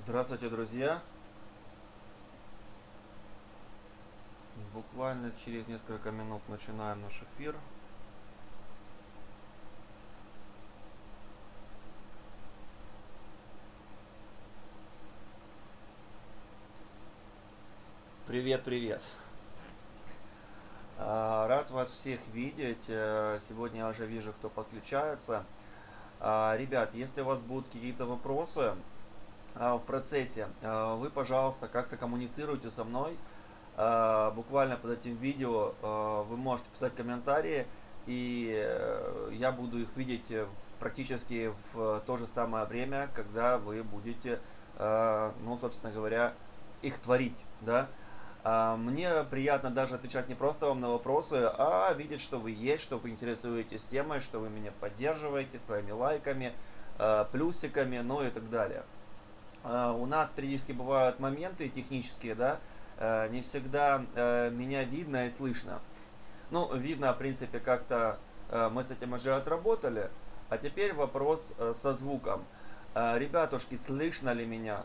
Здравствуйте, друзья! Буквально через несколько минут начинаем наш эфир. Привет, привет! Рад вас всех видеть. Сегодня я уже вижу, кто подключается. Ребят, если у вас будут какие-то вопросы в процессе, вы, пожалуйста, как-то коммуницируйте со мной. Буквально под этим видео вы можете писать комментарии, и я буду их видеть практически в то же самое время, когда вы будете, ну, собственно говоря, их творить, да. Мне приятно даже отвечать не просто вам на вопросы, а видеть, что вы есть, что вы интересуетесь темой, что вы меня поддерживаете своими лайками, плюсиками, ну и так далее. У нас периодически бывают моменты технические, да, не всегда меня видно и слышно. Ну, видно, в принципе, как-то мы с этим уже отработали. А теперь вопрос со звуком. Ребятушки, слышно ли меня?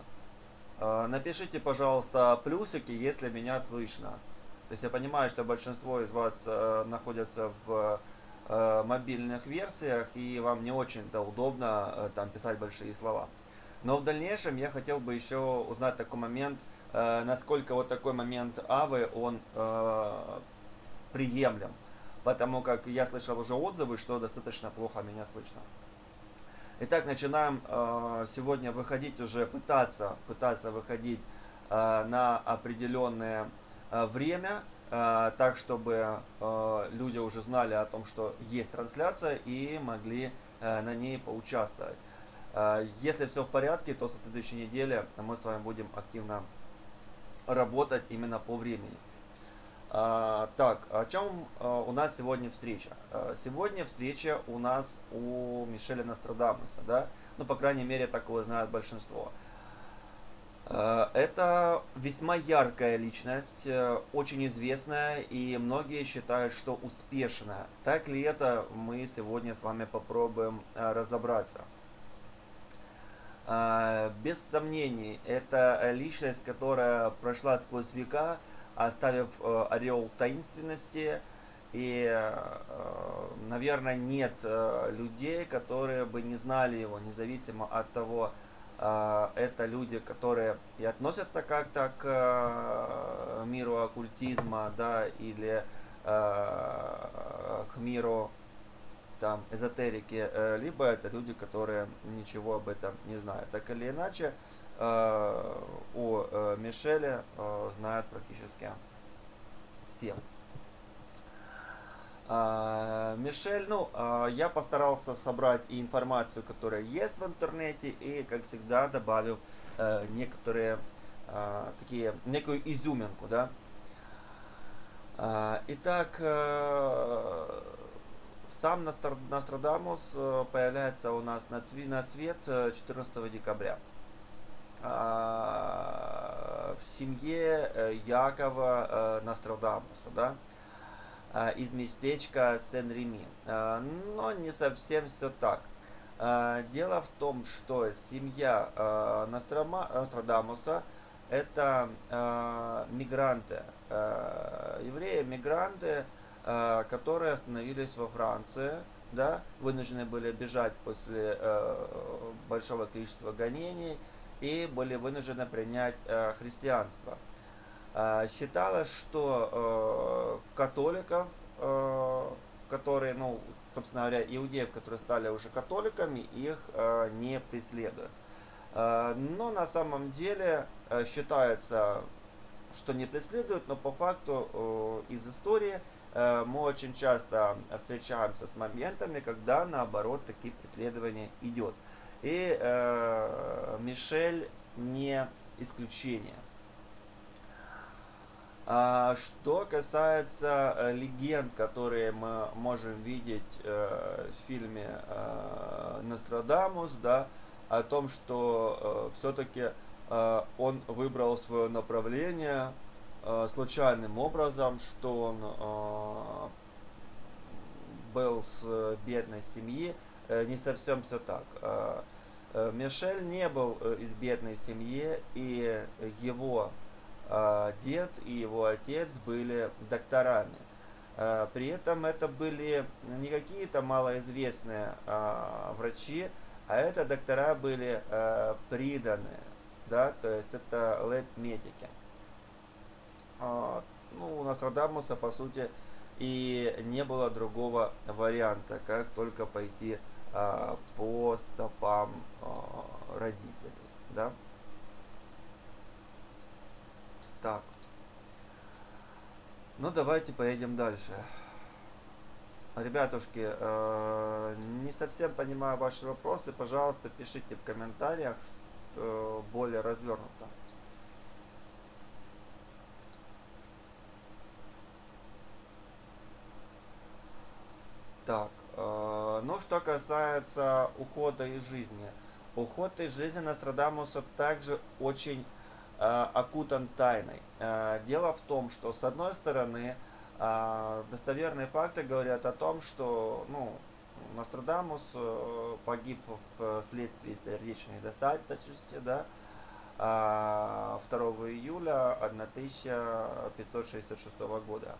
Напишите, пожалуйста, плюсики, если меня слышно. То есть я понимаю, что большинство из вас находятся в мобильных версиях, и вам не очень-то удобно там писать большие слова. Но в дальнейшем я хотел бы еще узнать такой момент, насколько вот такой момент авы, он приемлем. Потому как я слышал уже отзывы, что достаточно плохо меня слышно. Итак, начинаем сегодня выходить уже, пытаться выходить на определенное время, так чтобы люди уже знали о том, что есть трансляция и могли на ней поучаствовать. Если все в порядке, то со следующей недели мы с вами будем активно работать именно по времени. Так, о чем у нас сегодня встреча? Сегодня встреча у нас у Мишеля Нострадамуса, да? Ну, по крайней мере, такое знает большинство. Это весьма яркая личность, очень известная, и многие считают, что успешная. Так ли это, мы сегодня с вами попробуем разобраться. Без сомнений, это личность, которая прошла сквозь века, оставив ореол таинственности. И, наверное, нет людей, которые бы не знали его, независимо от того, это люди, которые и относятся как-то к миру оккультизма, да, или к миру там эзотерики, либо это люди, которые ничего об этом не знают. Так или иначе, о Мишеле знают практически все. Мишель, ну, я постарался собрать и информацию, которая есть в интернете, и, как всегда, добавил некоторые некую изюминку, да. Итак, сам Нострадамус появляется у нас на свет 14 декабря в семье Якова Нострадамуса, да, из местечка Сен-Реми. Но не совсем все так. Дело в том, что семья Нострадамуса это мигранты, евреи-мигранты, которые остановились во Франции, да, вынуждены были бежать после большого количества гонений и были вынуждены принять христианство. Считалось, что католиков, которые, ну, собственно говоря, иудеев, которые стали уже католиками, их не преследуют. Но на самом деле считается, что не преследуют, но по факту из истории мы очень часто встречаемся с моментами, когда наоборот такие преследования идет. И Мишель не исключение. Что касается легенд, которые мы можем видеть в фильме Нострадамус, да, о том, что все-таки он выбрал свое направление случайным образом, что он был с бедной семьи, не совсем все так. Мишель не был из бедной семьи, и его дед и его отец были докторами. При этом это были не какие-то малоизвестные врачи, а это доктора были приданные, да, то есть это лэб-медики. Ну, у Нострадамуса, по сути, и не было другого варианта, как только пойти по стопам родителей, да. Так, ну давайте поедем дальше. Ребятушки, не совсем понимаю ваши вопросы, пожалуйста, пишите в комментариях более развернуто. Так, ну что касается ухода из жизни. Уход из жизни Нострадамуса также очень окутан тайной. Дело в том, что с одной стороны достоверные факты говорят о том, что ну, Нострадамус погиб вследствие сердечной недостаточности, да, 2 июля 1566 года.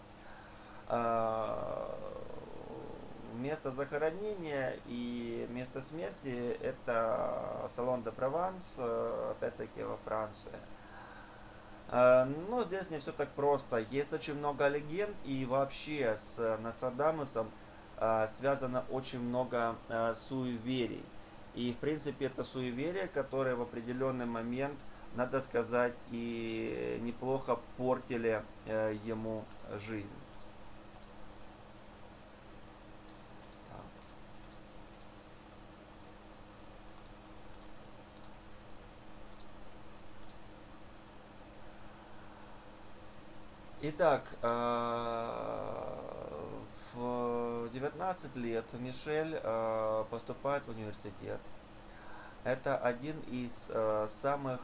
Место захоронения и место смерти это Салон де Прованс, опять-таки во Франции. Но здесь не все так просто. Есть очень много легенд, и вообще с Нострадамусом связано очень много суеверий. И в принципе это суеверия, которые в определенный момент, надо сказать, и неплохо портили ему жизнь. Итак, в 19 лет Мишель поступает в университет. Это один из самых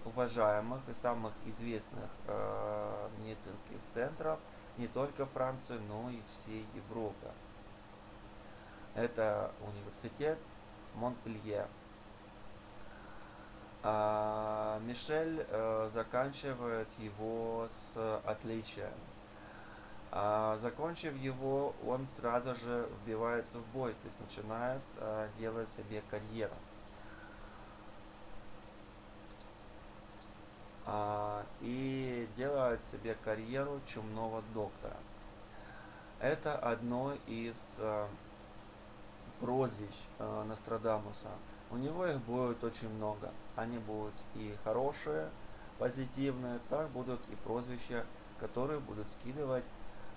уважаемых и самых известных медицинских центров не только Франции, но и всей Европы. Это университет Монпелье. Мишель заканчивает его с отличием. Закончив его, он сразу же вбивается в бой, то есть начинает делать себе карьеру. И делает себе карьеру чумного доктора. Это одно из прозвищ Нострадамуса. У него их будет очень много. Они будут и хорошие, позитивные, так будут и прозвища, которые будут скидывать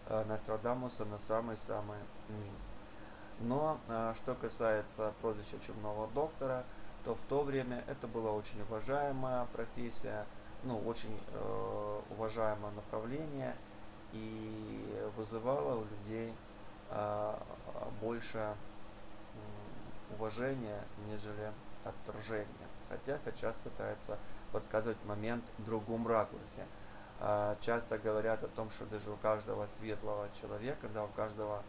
Нострадамуса на самый-самый низ. Но что касается прозвища чумного доктора, то в то время это была очень уважаемая профессия, ну, очень уважаемое направление и вызывало у людей больше уважения, нежели отторжения. Хотя сейчас пытаются подсказывать момент в другом ракурсе. Часто говорят о том, что даже у каждого светлого человека, да, у каждого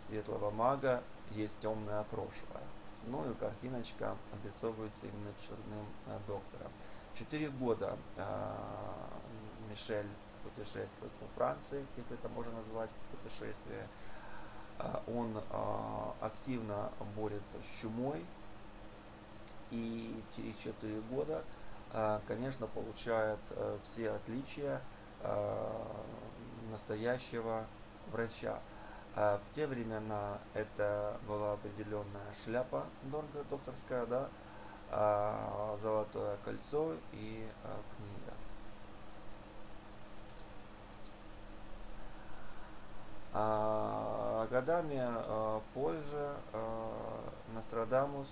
светлого мага есть темное прошлое. Ну и картиночка обрисовывается именно черным доктором. 4 года Мишель путешествует по Франции, если это можно назвать путешествие. Он активно борется с чумой и через 4 года, конечно, получает все отличия настоящего врача. В те времена это была определенная шляпа докторская, да, золотое кольцо и книга. Годами позже Нострадамус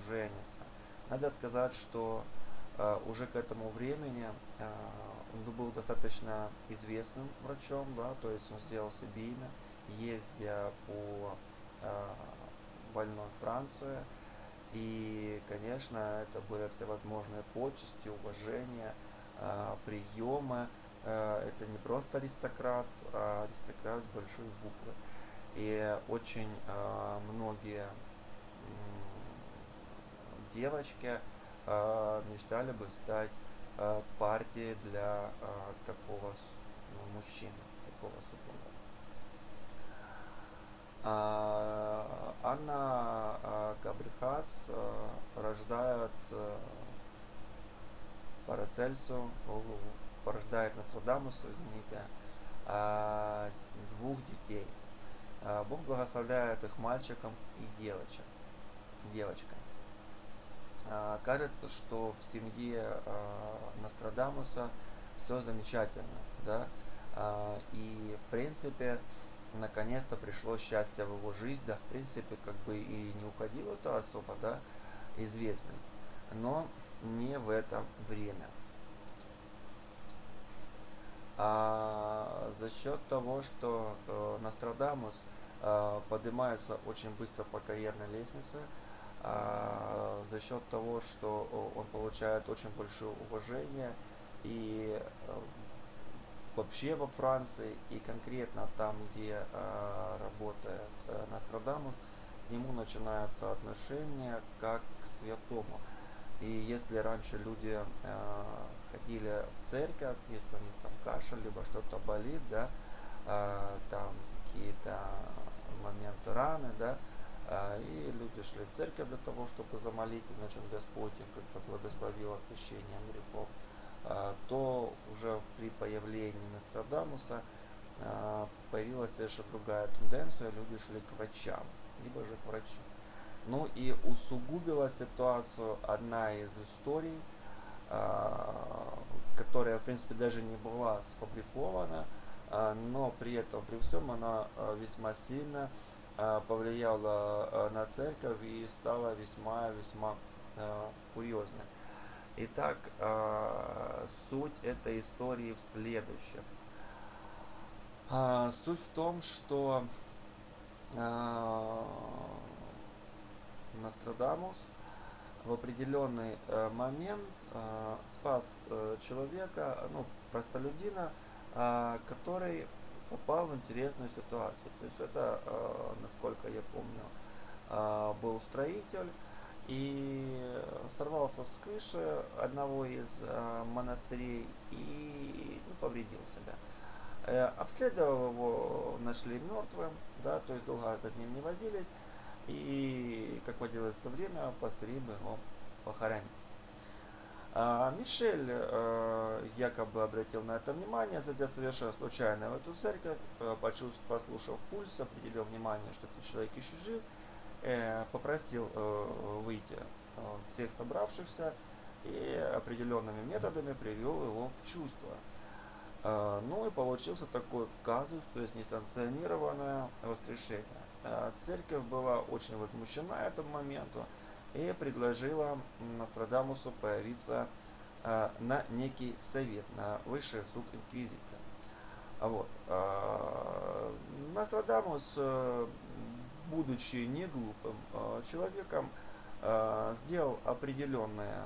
женится. Надо сказать, что уже к этому времени он был достаточно известным врачом, да, то есть он сделал себе имя, ездя по больной Франции. И, конечно, это были всевозможные почести, уважения, приемы. Это не просто аристократ, а аристократ с большой буквы. И очень многие девочки мечтали бы стать партией для такого мужчины, такого супруга. Анна Габрихас рождает Парацельсу, порождает Нострадамуса, извините, двух детей. Бог благословляет их мальчиком и девочкой. Кажется, что в семье Нострадамуса все замечательно, да, и в принципе наконец-то пришло счастье в его жизнь, да, в принципе, как бы и не уходила-то особо, да, известность, но не в это время. За счет того, что Нострадамус поднимается очень быстро по карьерной лестнице, за счет того, что он получает очень большое уважение и вообще во Франции, и конкретно там, где работает Нострадамус, к нему начинается отношение как к святому. И если раньше люди ходили в церковь, если у них там кашель, либо что-то болит, да, там какие-то моменты раны, да, и люди шли в церковь для того, чтобы замолить, и, значит, Господь их как-то благословил отпущением грехов, то уже при появлении Нострадамуса появилась совершенно другая тенденция, люди шли к врачам, либо же к врачу. Ну и усугубила ситуацию одна из историй, которая, в принципе, даже не была сфабрикована, но при этом, при всем, она весьма сильно повлияла на церковь и стала весьма курьезной. Итак, суть этой истории в следующем. Суть в том, что Нострадамус в определенный момент спас человека, ну, простолюдина, который попал в интересную ситуацию. То есть это, насколько я помню, был строитель и сорвался с крыши одного из монастырей и повредил себя. Обследовав его, нашли мертвым, да, то есть долго над ним не возились, и, как водилось в то время, поспешили бы его похоронить. Мишель якобы обратил на это внимание, зайдя совершенно случайно в эту церковь, послушав пульс, определил внимание, что этот человек еще жив, попросил выйти всех собравшихся и определенными методами привел его в чувство. Ну и получился такой казус, то есть несанкционированное воскрешение. Церковь была очень возмущена этому моменту и предложила Нострадамусу появиться на некий совет, на высший суд инквизиции. Вот. Нострадамус, будучи не глупым человеком, сделал определенные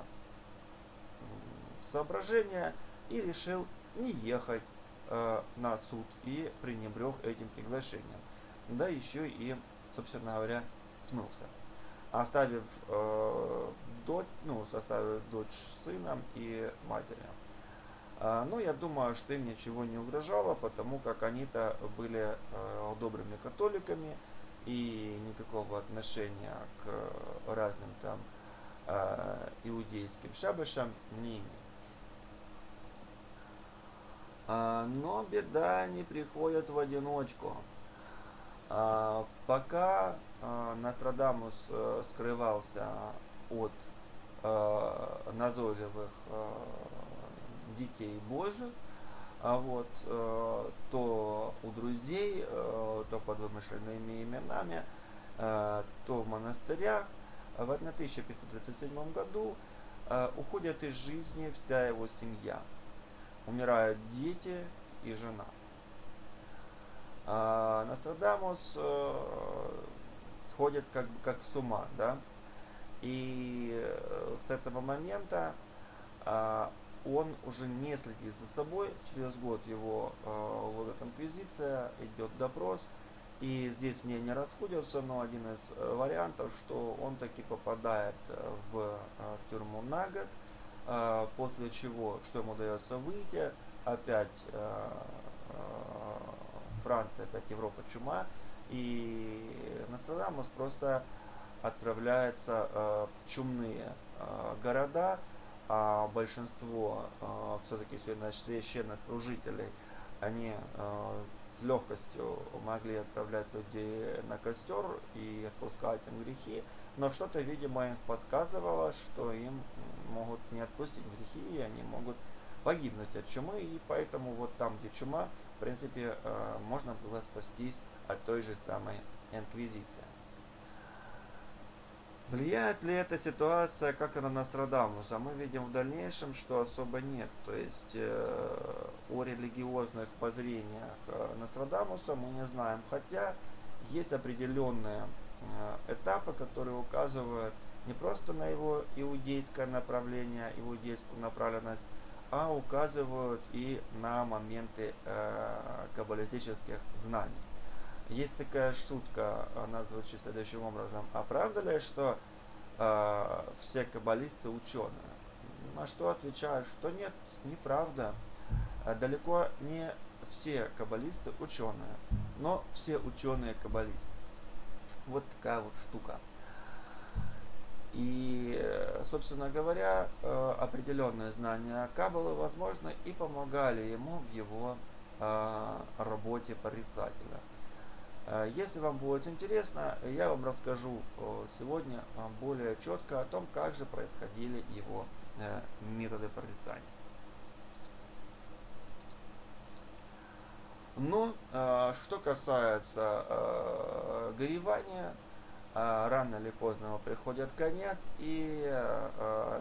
соображения и решил не ехать на суд и пренебрег этим приглашением. Да еще и, собственно говоря, смылся, оставив дочь с сыном и матерью. Но я думаю, что им ничего не угрожало, потому как они-то были добрыми католиками и никакого отношения к разным там иудейским шабашам не имели. Но беда не приходит в одиночку. Пока Нострадамус скрывался от назойливых детей Божьих, то у друзей, то под вымышленными именами, то в монастырях, в 1537 году уходят из жизни вся его семья. Умирают дети и жена. Нострадамус сходит как с ума, да, и с этого момента он уже не следит за собой. Через год его ловит инквизиция, идет допрос, И здесь мнения расходятся, но один из вариантов, что он таки попадает в тюрьму на год, после чего, что ему удается выйти, опять Франция, опять Европа, чума, и Нострадамус просто отправляется в чумные города, а большинство все-таки священнослужителей, они с легкостью могли отправлять людей на костер и отпускать им грехи, но что-то, видимо, им подсказывало, что им могут не отпустить грехи, и они могут погибнуть от чумы, и поэтому вот там, где чума, в принципе, можно было спастись от той же самой инквизиции. Влияет ли эта ситуация как-то на Нострадамуса? Мы видим в дальнейшем, что особо нет. То есть о религиозных воззрениях Нострадамуса мы не знаем. Хотя есть определенные этапы, которые указывают не просто на его иудейское направление, иудейскую направленность, а указывают и на моменты каббалистических знаний. Есть такая шутка, она звучит следующим образом. А правда ли, что все каббалисты ученые? На что отвечаю, что нет, неправда. Далеко не все каббалисты ученые, но все ученые каббалисты. Вот такая вот штука. И, собственно говоря, определенные знания Каббалы, возможно, и помогали ему в его работе порицателя. Если вам будет интересно, я вам расскажу сегодня более четко о том, как же происходили его методы прорицания. Но что касается горевания, рано или поздно ему приходит конец, и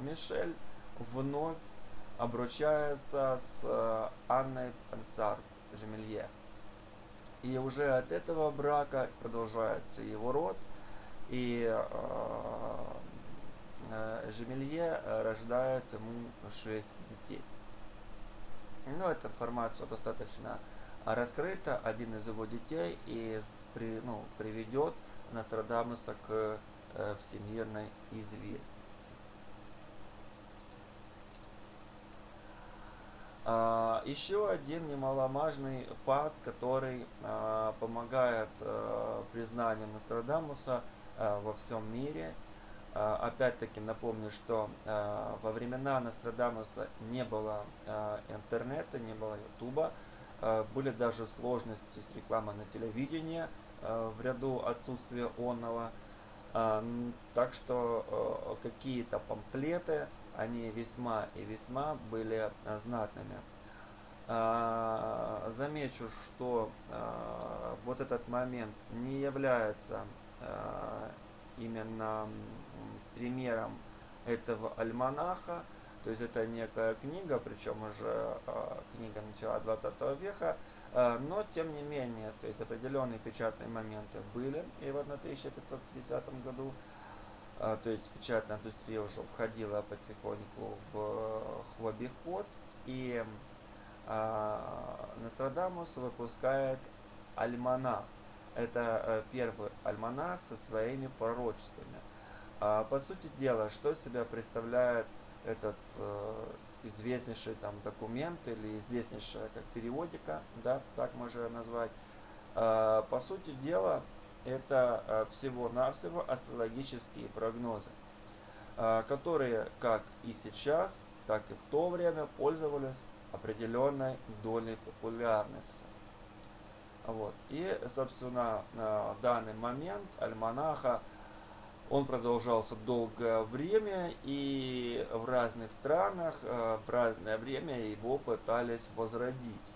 Мишель вновь обручается с Анной Пансард Жемелье. И уже от этого брака продолжается его род, и Жемелье рождает ему 6 детей. Но эта информация достаточно раскрыта. Один из его детей приведет Нострадамуса к всемирной известности. Еще один немаловажный факт, который помогает признанию Нострадамуса во всем мире. Опять-таки напомню, что во времена Нострадамуса не было интернета, не было ютуба, были даже сложности с рекламой на телевидении в ряду отсутствия онного. Так что какие-то памфлеты, они весьма и весьма были знатными. Замечу, что вот этот момент не является именно примером этого альманаха, то есть это некая книга, причем уже книга начала 20 века, но тем не менее, то есть определенные печатные моменты были, и вот на 1550 году, то есть печатная индустрия уже входила потихоньку в обиход, и Нострадамус выпускает альманах. Это первый альманах со своими пророчествами. По сути дела, что из себя представляет этот известнейший там документ или известнейшая как периодика, да, так можно назвать. По сути дела, это всего-навсего астрологические прогнозы, которые как и сейчас, так и в то время пользовались определенной долей популярности. Вот. И, собственно, на данный момент альманаха, он продолжался долгое время, и в разных странах в разное время его пытались возродить.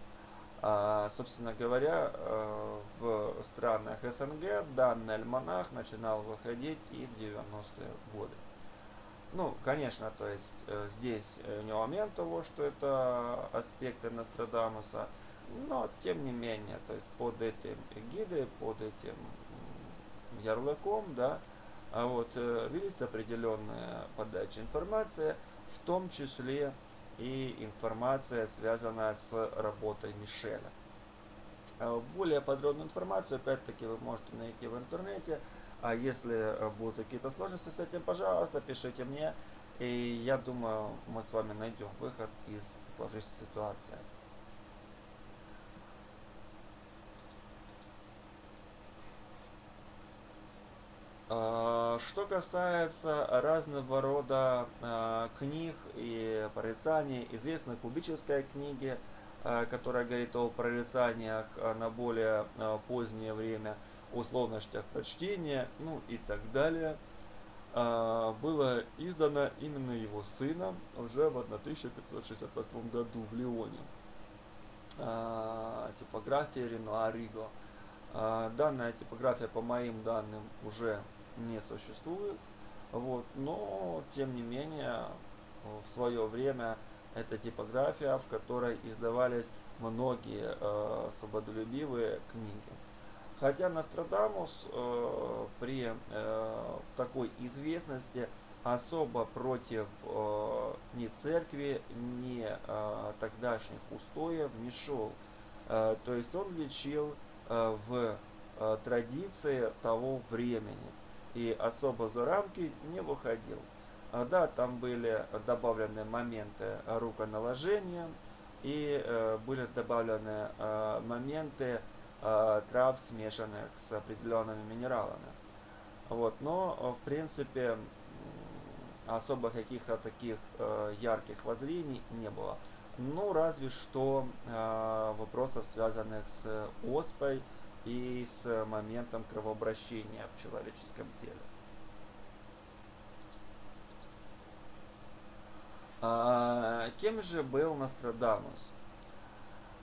Собственно говоря, в странах СНГ данный альманах начинал выходить и в 90-е годы. Ну, конечно, то есть здесь не момент того, что это аспекты Нострадамуса, но тем не менее, то есть под этим эгидой, под этим ярлыком, да, велись определенная подача информации, в том числе и информация, связанная с работой Мишеля. Более подробную информацию, опять-таки, вы можете найти в интернете. А если будут какие-то сложности с этим, пожалуйста, пишите мне. И я думаю, мы с вами найдем выход из сложившейся ситуации. Что касается разного рода книг и прорицаний, известна кубическая книга, которая говорит о прорицаниях на более позднее время, условностях прочтения, ну и так далее, было издано именно его сыном уже в 1568 году в Лионе. Типография Ренуар Риго. Данная типография, по моим данным, уже не существует. Вот, но, тем не менее, в свое время эта типография, в которой издавались многие свободолюбивые книги. Хотя Нострадамус при такой известности особо против ни церкви, ни тогдашних устоев не шел. То есть он лечил в традиции того времени и особо за рамки не выходил. Да, там были добавлены моменты руконаложения и были добавлены моменты трав, смешанных с определенными минералами. Вот, но в принципе особо каких-то таких ярких воззрений не было. Ну, разве что вопросов, связанных с оспой и с моментом кровообращения в человеческом теле. Кем же был Нострадамус?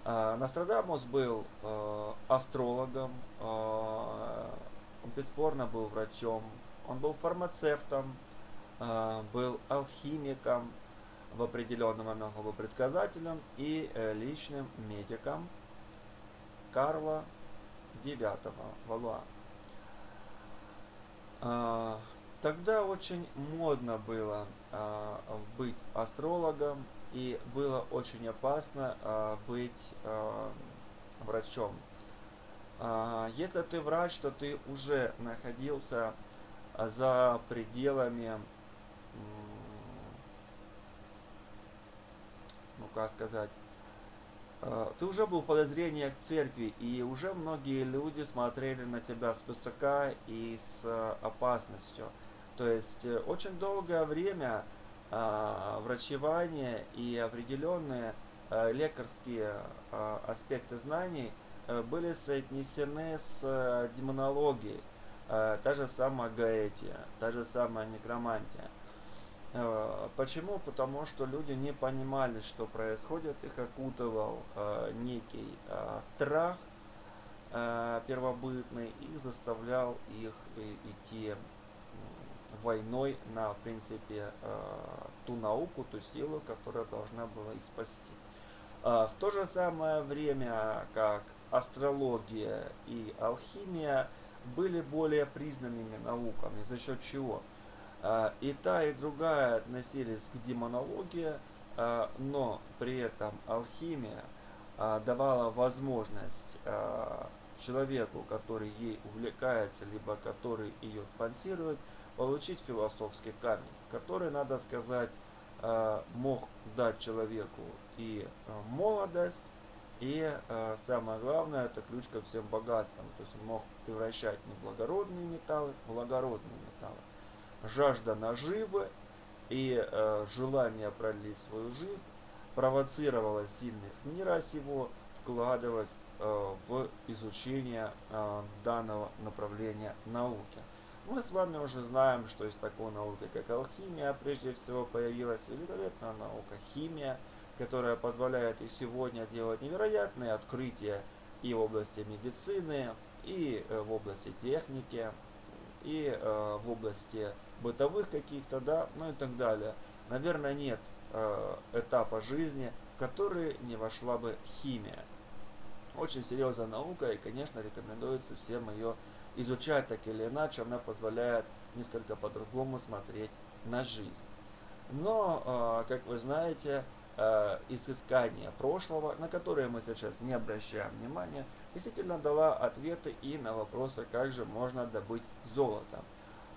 Нострадамус был астрологом, он бесспорно был врачом, он был фармацевтом, был алхимиком, в определенный момент был предсказателем и личным медиком Карла IX Валуа. Тогда очень модно было быть астрологом, и было очень опасно быть врачом. Если ты врач, то ты уже находился за пределами, ну как сказать, ты уже был в подозрениях церкви, и уже многие люди смотрели на тебя свысока и с опасностью. То есть очень долгое время врачевание и определенные лекарские аспекты знаний были соотнесены с демонологией. Та же самая гаэтия, та же самая некромантия. Почему? Потому что люди не понимали, что происходит, их окутывал некий страх первобытный и заставлял их идти войной на, в принципе, ту науку, ту силу, которая должна была их спасти. В то же самое время, как астрология и алхимия были более признанными науками, за счет чего? И та, и другая относились к демонологии, но при этом алхимия давала возможность человеку, который ей увлекается, либо который ее спонсирует, получить философский камень, который, надо сказать, мог дать человеку и молодость, и самое главное, это ключ ко всем богатствам. То есть он мог превращать неблагородные металлы в благородные металлы. Жажда наживы и желание продлить свою жизнь провоцировало сильных мира сего вкладывать в изучение данного направления науки. Мы с вами уже знаем, что из такой науки, как алхимия, прежде всего появилась великолепная наука химия, которая позволяет и сегодня делать невероятные открытия и в области медицины, и в области техники, и в области бытовых каких-то, да, ну и так далее. Наверное, нет этапа жизни, в который не вошла бы химия. Очень серьезная наука, и, конечно, рекомендуется всем ее изучать, так или иначе, она позволяет несколько по-другому смотреть на жизнь. Но, как вы знаете, изыскания прошлого, на которые мы сейчас не обращаем внимания, действительно дала ответы и на вопросы, как же можно добыть золото.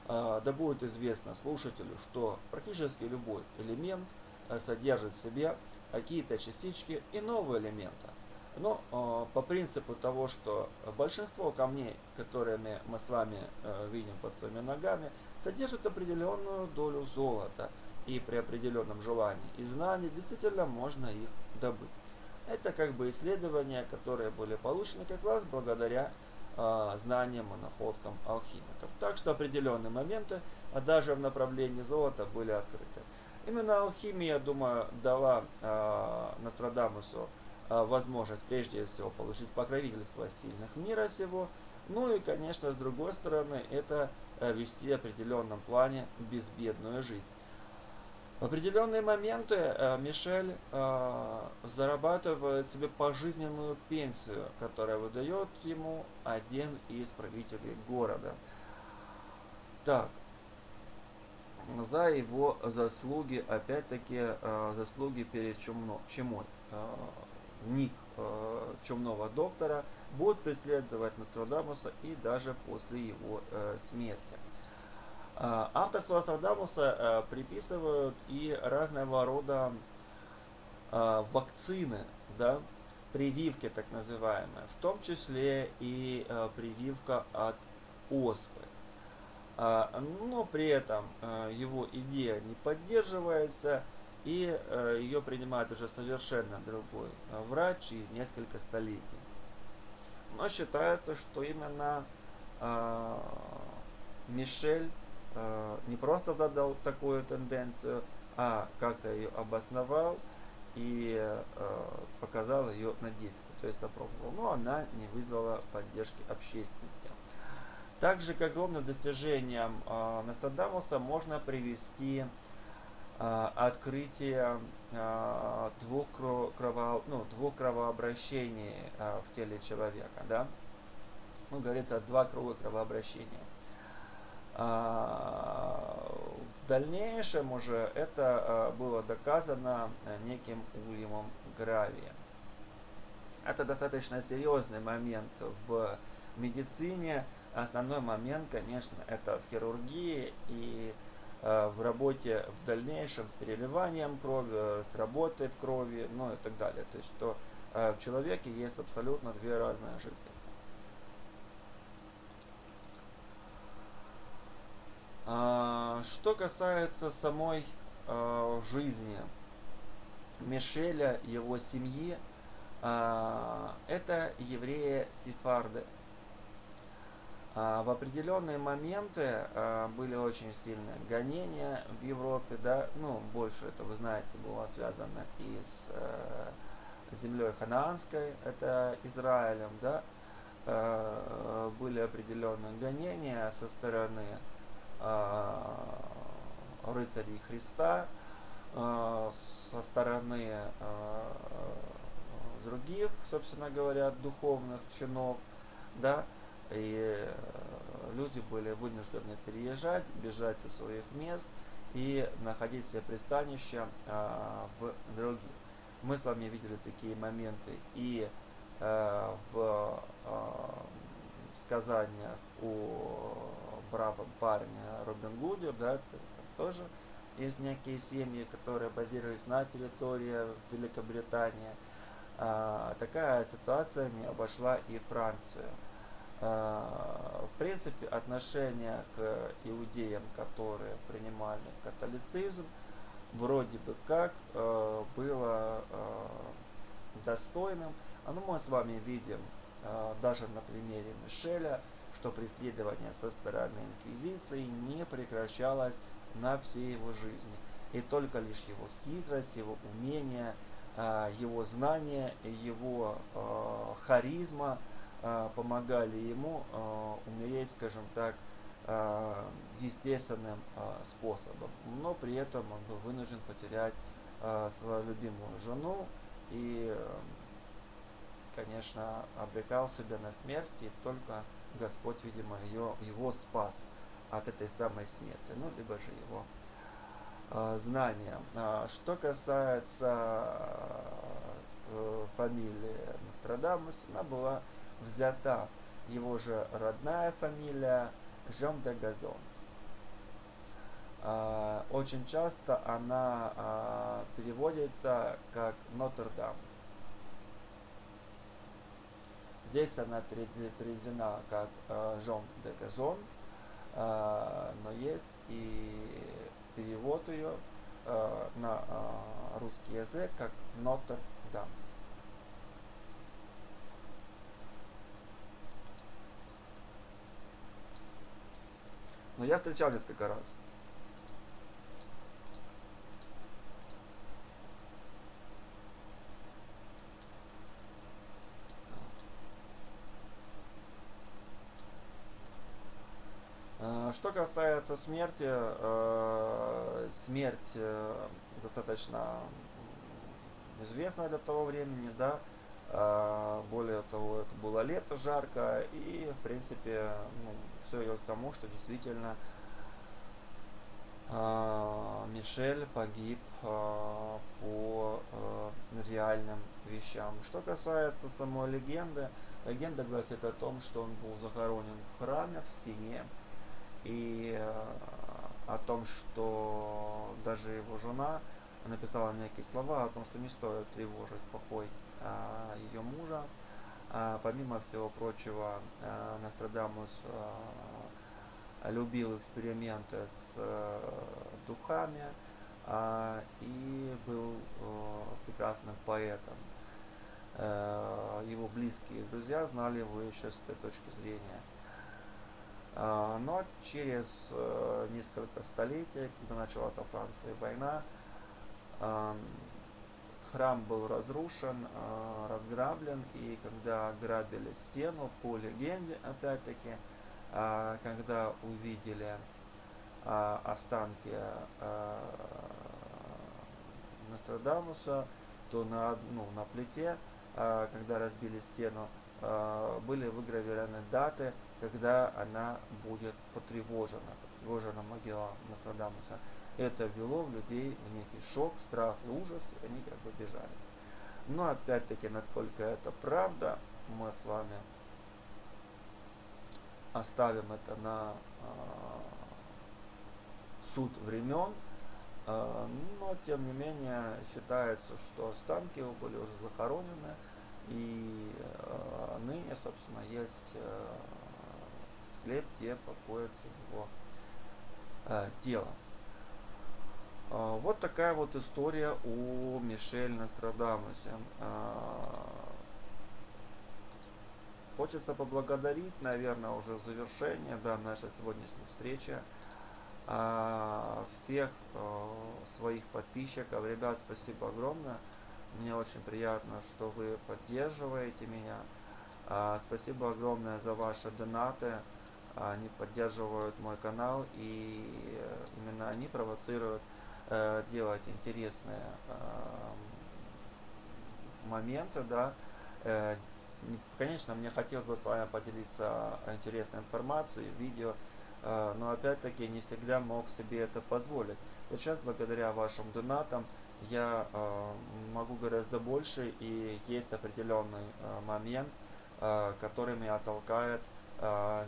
Да будет известно слушателю, что практически любой элемент содержит в себе какие-то частички иного элемента. Но по принципу того, что большинство камней, которые мы с вами видим под своими ногами, содержат определенную долю золота. И при определенном желании и знании действительно можно их добыть. Это как бы исследования, которые были получены как раз благодаря знаниям и находкам алхимиков. Так что определенные моменты, даже в направлении золота, были открыты. Именно алхимия, я думаю, дала Нострадамусу возможность прежде всего получить покровительство сильных мира сего. Ну и, конечно, с другой стороны, это вести в определенном плане безбедную жизнь. В определенные моменты Мишель зарабатывает себе пожизненную пенсию, которая выдает ему один из правителей города. Так, за его заслуги, опять-таки, заслуги перед чумой. Ник чумного доктора будет преследовать Нострадамуса и даже после его смерти. Авторство Нострадамуса приписывают и разного рода вакцины, да, прививки так называемые, в том числе и прививка от оспы. Но при этом его идея не поддерживается, и ее принимает уже совершенно другой врач через несколько столетий. Но считается, что именно Мишель не просто задал такую тенденцию, а как-то ее обосновал и показал ее на действие, то есть опробовал. Но она не вызвала поддержки общественности. Также к огромным достижениям Нострадамуса можно привести открытие двух кровообращений в теле человека. Да? Ну, говорится, 2 круга кровообращения. В дальнейшем уже это было доказано неким Уильямом Гравием. Это достаточно серьезный момент в медицине. Основной момент, конечно, это в хирургии и в работе в дальнейшем с переливанием крови, с работой в крови, ну и так далее. То есть, что в человеке есть абсолютно 2 разные жидкости. Что касается самой жизни Мишеля, его семьи, это евреи-сефарды. В определенные моменты были очень сильные гонения в Европе, да, ну, больше это, вы знаете, было связано и с землей ханаанской, это Израилем, да, были определенные гонения со стороны рыцарей Христа, со стороны других, собственно говоря, духовных чинов, да, и люди были вынуждены переезжать, бежать со своих мест и находить себе пристанище в других. Мы с вами видели такие моменты и в сказаниях о бравом парне Робин Гуде, да, тоже есть некие семьи, которые базировались на территории Великобритании. Такая ситуация не обошла и Францию. В принципе, отношение к иудеям, которые принимали католицизм, вроде бы как было достойным. Но мы с вами видим даже на примере Мишеля, что преследование со стороны инквизиции не прекращалось на всей его жизни. И только лишь его хитрость, его умение, его знания, его харизма помогали ему умереть, скажем так, естественным способом. Но при этом он был вынужден потерять свою любимую жену и, конечно, обрекал себя на смерть, и только Господь, видимо, его спас от этой самой смерти, ну, либо же его знания. Что касается фамилии Нострадамус, она была взята его же родная фамилия Жом де Газон. Очень часто она переводится как Нотр-Дам. Здесь она переведена как Жом де Газон, но есть и перевод ее на русский язык как Нотр-Дам. Но я встречал несколько раз. Что касается смерти, смерть достаточно известная для того времени, да. Более того, это было лето, жарко, и в принципе, ну, все идет к тому, что действительно Мишель погиб по реальным вещам. Что касается самой легенды, легенда гласит о том, что он был захоронен в храме, в стене, и о том, что даже его жена написала некие слова о том, что не стоит тревожить покой ее мужа. Помимо всего прочего, Нострадамус любил эксперименты с духами и был прекрасным поэтом. Его близкие друзья знали его еще с этой точки зрения. Но через несколько столетий, когда началась во Франции война, храм был разрушен, разграблен, и когда грабили стену, по легенде, опять-таки, когда увидели останки Нострадамуса, то на плите, когда разбили стену, были выгравированы даты, когда она будет потревожена могила Нострадамуса. Это ввело людей в некий шок, страх и ужас, и они как бы бежали. Но опять-таки, насколько это правда, мы с вами оставим это на суд времен, но тем не менее считается, что останки его были уже захоронены, и ныне, собственно, есть склеп, где покоится его тело. Вот такая вот история о Мишель Нострадамусе. Хочется поблагодарить, наверное, уже в завершение нашей сегодняшней встречи всех своих подписчиков. Ребят, спасибо огромное. Мне очень приятно, что вы поддерживаете меня. Спасибо огромное за ваши донаты. Они поддерживают мой канал, и именно они провоцируют делать интересные моменты, да. Конечно, мне хотелось бы с вами поделиться интересной информацией, видео, но опять-таки не всегда мог себе это позволить. Сейчас, благодаря вашим донатам, я могу гораздо больше, и есть определенный момент, который меня толкает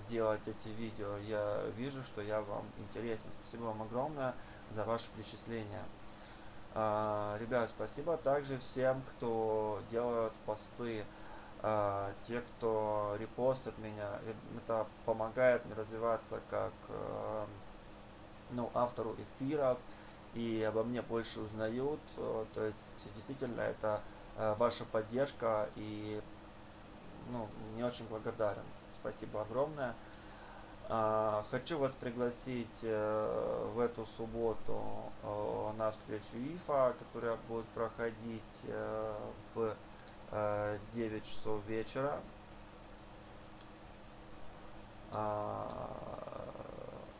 делать эти видео. Я вижу, что я вам интересен. Спасибо вам огромное за ваше перечисление. Ребят, спасибо также всем, кто делает посты, те, кто репостит меня. Это помогает мне развиваться как автору эфиров, и обо мне больше узнают. То есть действительно это ваша поддержка, и не очень благодарен. Спасибо огромное. Хочу вас пригласить в эту субботу на встречу ИФА, которая будет проходить в 9 часов вечера.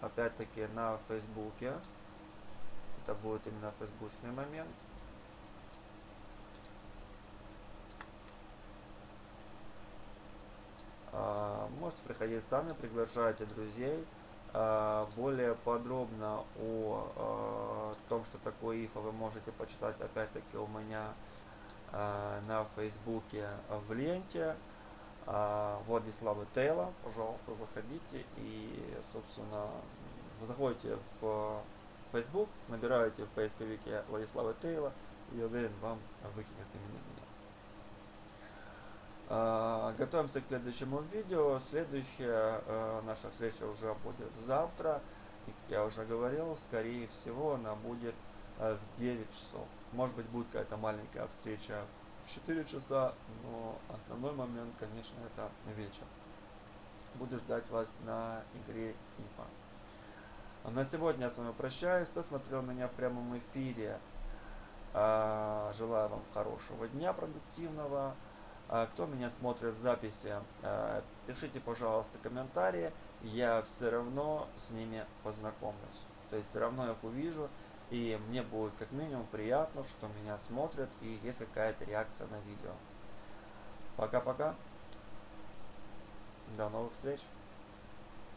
Опять-таки на Фейсбуке. Это будет именно фейсбучный момент. Можете приходить сами, приглашайте друзей. Более подробно о том, что такое ифо, вы можете почитать опять-таки у меня на Фейсбуке в ленте Владислава Тейла. Пожалуйста, заходите и, собственно, заходите в Facebook, набираете в поисковике Владислава Тейла, и я уверен, вам выкинет именно меня. Готовимся к следующему видео. Наша встреча уже будет завтра. И, как я уже говорил, скорее всего, она будет в 9 часов. Может быть, будет какая-то маленькая встреча в 4 часа, но основной момент, конечно, это вечер. Буду ждать вас на игре ИФА. На сегодня я с вами прощаюсь. Кто смотрел меня в прямом эфире, желаю вам хорошего дня, продуктивного. Кто меня смотрит в записи, пишите, пожалуйста, комментарии. Я все равно с ними познакомлюсь. То есть все равно их увижу. И мне будет как минимум приятно, что меня смотрят и есть какая-то реакция на видео. Пока-пока. До новых встреч.